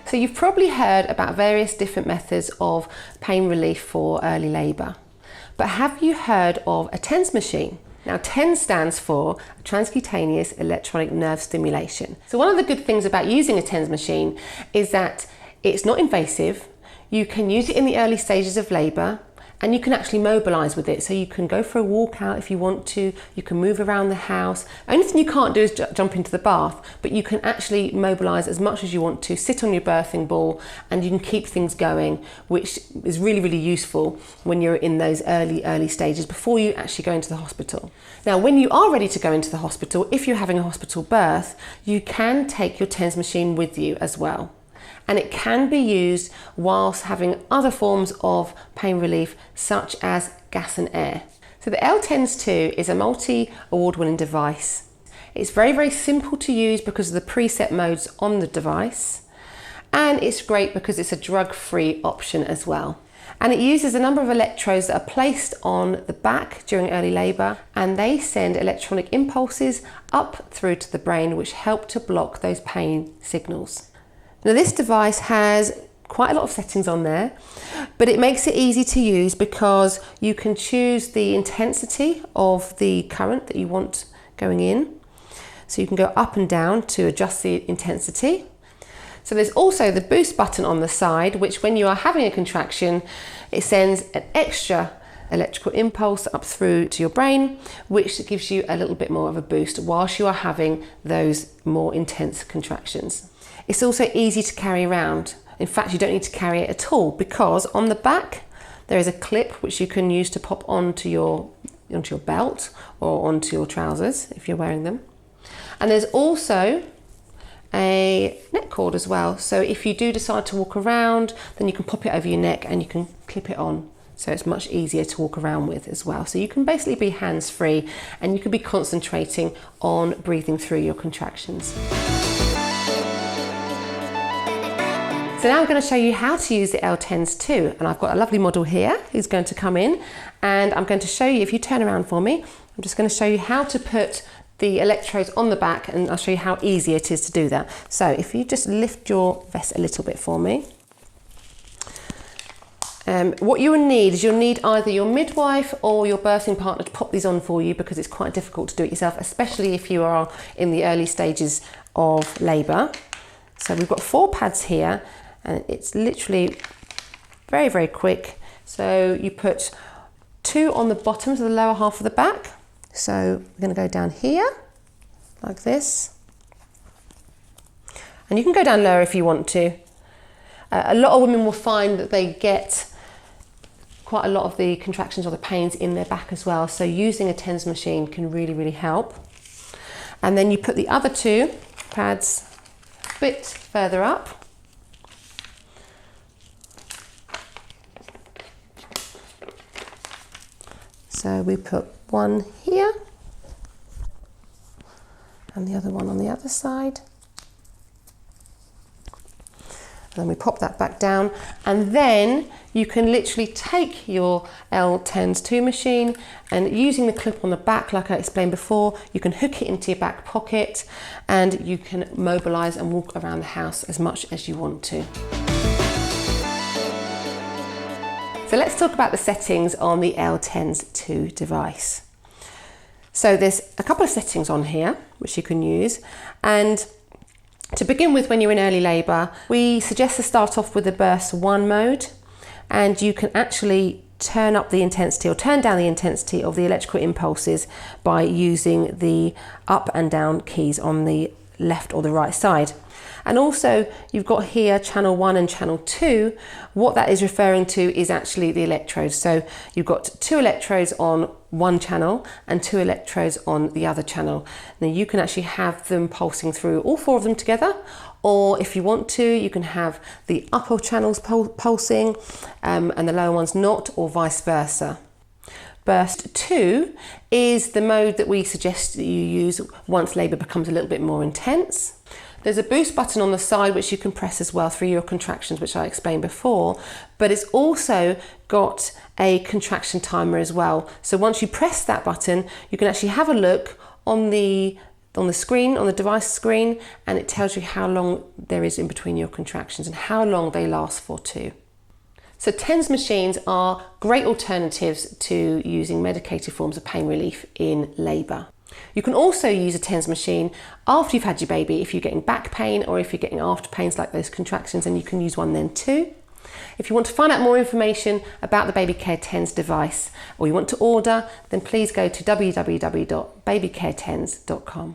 So you've probably heard about various different methods of pain relief for early labour. But have you heard of a TENS machine? Now, TENS stands for transcutaneous electronic nerve stimulation. So one of the good things about using a TENS machine is that it's not invasive. You can use it in the early stages of labour, and you can actually mobilise with it. So you can go for a walk out if you want to, you can move around the house. Only thing you can't do is jump into the bath, but you can actually mobilise as much as you want to, sit on your birthing ball, and you can keep things going, which is really, really useful when you're in those early stages before you actually go into the hospital. Now, when you are ready to go into the hospital, if you're having a hospital birth, you can take your TENS machine with you as well. And it can be used whilst having other forms of pain relief, such as gas and air. So the Elle Tens 2 is a multi-award-winning device. It's very, very simple to use because of the preset modes on the device. And it's great because it's a drug-free option as well. And it uses a number of electrodes that are placed on the back during early labour, and they send electronic impulses up through to the brain, which help to block those pain signals. Now, this device has quite a lot of settings on there, but it makes it easy to use because you can choose the intensity of the current that you want going in. So you can go up and down to adjust the intensity. So there's also the boost button on the side, which when you are having a contraction, it sends an extra electrical impulse up through to your brain, which gives you a little bit more of a boost whilst you are having those more intense contractions. It's also easy to carry around. In fact, you don't need to carry it at all because on the back there is a clip which you can use to pop onto your belt or onto your trousers if you're wearing them. And there's also a neck cord as well. So if you do decide to walk around, then you can pop it over your neck and you can clip it on. So it's much easier to walk around with as well. So you can basically be hands-free and you can be concentrating on breathing through your contractions. So now I'm going to show you how to use the Elle Tens 2, and I've got a lovely model here who's going to come in, and I'm going to show you, if you turn around for me, I'm just going to show you how to put the electrodes on the back, and I'll show you how easy it is to do that. So if you just lift your vest a little bit for me. What you will need is you'll need either your midwife or your birthing partner to pop these on for you because it's quite difficult to do it yourself, especially if you are in the early stages of labour. So we've got 4 pads here. And it's literally very, very quick. So you put 2 on the bottom, so the lower half of the back. So we're going to go down here, like this. And you can go down lower if you want to. A lot of women will find that they get quite a lot of the contractions or the pains in their back as well. So using a TENS machine can really, really help. And then you put the other 2 pads a bit further up. So we put one here and the other one on the other side. And then we pop that back down, and then you can literally take your Elle Tens 2 machine and using the clip on the back, like I explained before, you can hook it into your back pocket and you can mobilise and walk around the house as much as you want to. So let's talk about the settings on the Elle Tens 2 device. So there's a couple of settings on here which you can use, and to begin with, when you're in early labour, we suggest to start off with the burst 1 mode, and you can actually turn up the intensity or turn down the intensity of the electrical impulses by using the up and down keys on the left or the right side. And also you've got here channel 1 and channel 2. What that is referring to is actually the electrodes. So you've got 2 electrodes on one channel and 2 electrodes on the other channel. Now you can actually have them pulsing through all 4 of them together, or if you want to, you can have the upper channels pulsing and the lower ones not, or vice versa. Burst 2 is the mode that we suggest that you use once labour becomes a little bit more intense. There's a boost button on the side which you can press as well through your contractions, which I explained before, but it's also got a contraction timer as well. So once you press that button, you can actually have a look on the on the screen, on the device screen, and it tells you how long there is in between your contractions and how long they last for too. So TENS machines are great alternatives to using medicated forms of pain relief in labour. You can also use a TENS machine after you've had your baby if you're getting back pain or if you're getting after pains like those contractions, and you can use one then too. If you want to find out more information about the Baby Care TENS device or you want to order, then please go to www.babycaretens.com.